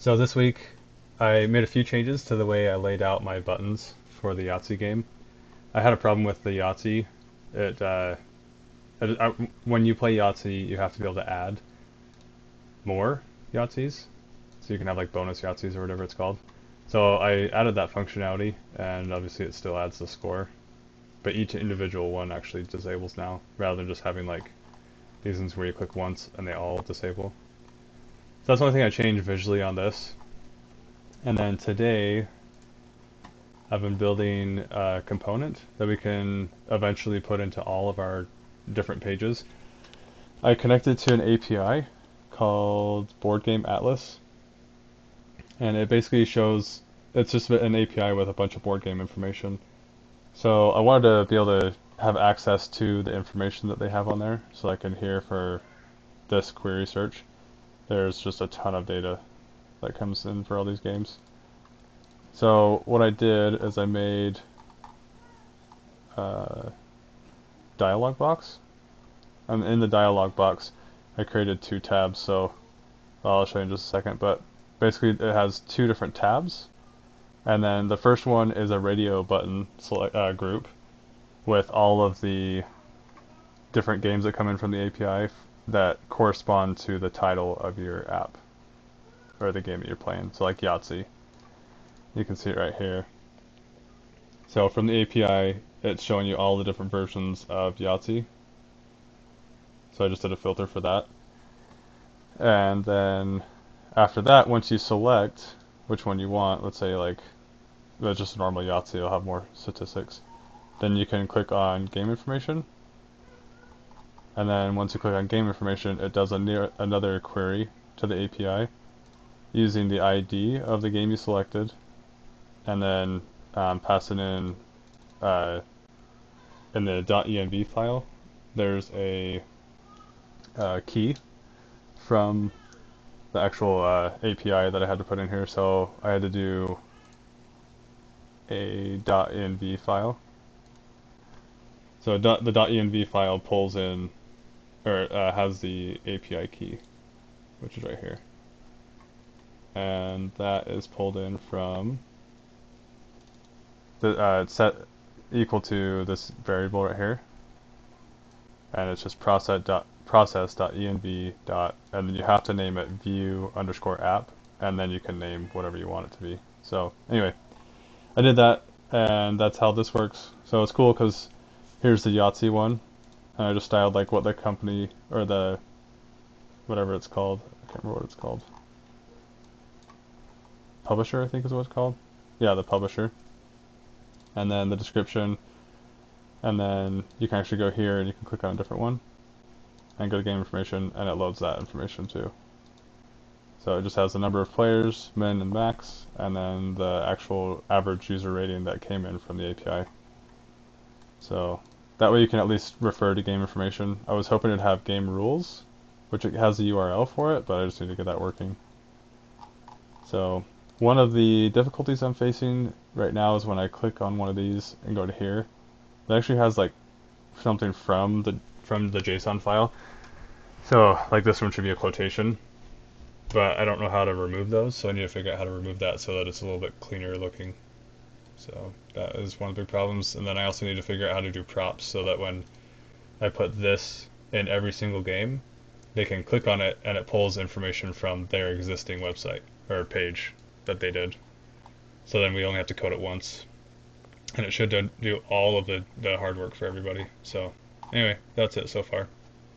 So this week, I made a few changes to the way I laid out my buttons for the Yahtzee game. I had a problem with the Yahtzee. It, when you play Yahtzee, you have to be able to add more Yahtzees, so you can have like bonus Yahtzees or whatever it's called. So I added that functionality, and obviously it still adds the score, but each individual one actually disables now, rather than just having like these ones where you click once and they all disable. So that's the only thing I changed visually on this. And then today, I've been building a component that we can eventually put into all of our different pages. I connected to an API called Board Game Atlas, and it basically shows, it's just an API with a bunch of board game information. So I wanted to be able to have access to the information that they have on there, so I can here for this query search, there's just a ton of data that comes in for all these games. So what I did is I made a dialog box, and in the dialog box I created two tabs, so I'll show you in just a second, but basically it has two different tabs, and then the first one is a radio button group with all of the different games that come in from the API that correspond to the title of your app or the game that you're playing. So like Yahtzee, you can see it right here. So from the API, it's showing you all the different versions of Yahtzee. So I just did a filter for that. And then after that, once you select which one you want, let's say like that's just a normal Yahtzee, it'll have more statistics. Then you can click on game information. And then once you click on game information, it does another query to the API using the ID of the game you selected, and then passing in the .env file, there's a key from the actual API that I had to put in here. So I had to do a .env file. So the .env file pulls in, or has the API key, which is right here. And that is pulled in from, it's set equal to this variable right here. And it's just process.env and then you have to name it Vue_app, and then you can name whatever you want it to be. So anyway, I did that, and that's how this works. So it's cool because here's the Yahtzee one, and I just styled like what the company or the whatever it's called. I can't remember what it's called. Publisher, I think is what it's called. Yeah, the publisher. And then the description, and then you can actually go here and you can click on a different one and go to game information, and it loads that information too. So it just has the number of players, min and max, and then the actual average user rating that came in from the API. So that way you can at least refer to game information. I was hoping it'd have game rules, which it has a URL for it, but I just need to get that working. So one of the difficulties I'm facing right now is when I click on one of these and go to here, it actually has like something from the JSON file. So like this one should be a quotation, but I don't know how to remove those, so I need to figure out how to remove that so that it's a little bit cleaner looking. So that is one of the big problems. And then I also need to figure out how to do props so that when I put this in every single game, they can click on it and it pulls information from their existing website or page that they did. So then we only have to code it once, and it should do all of the hard work for everybody. So anyway, that's it so far.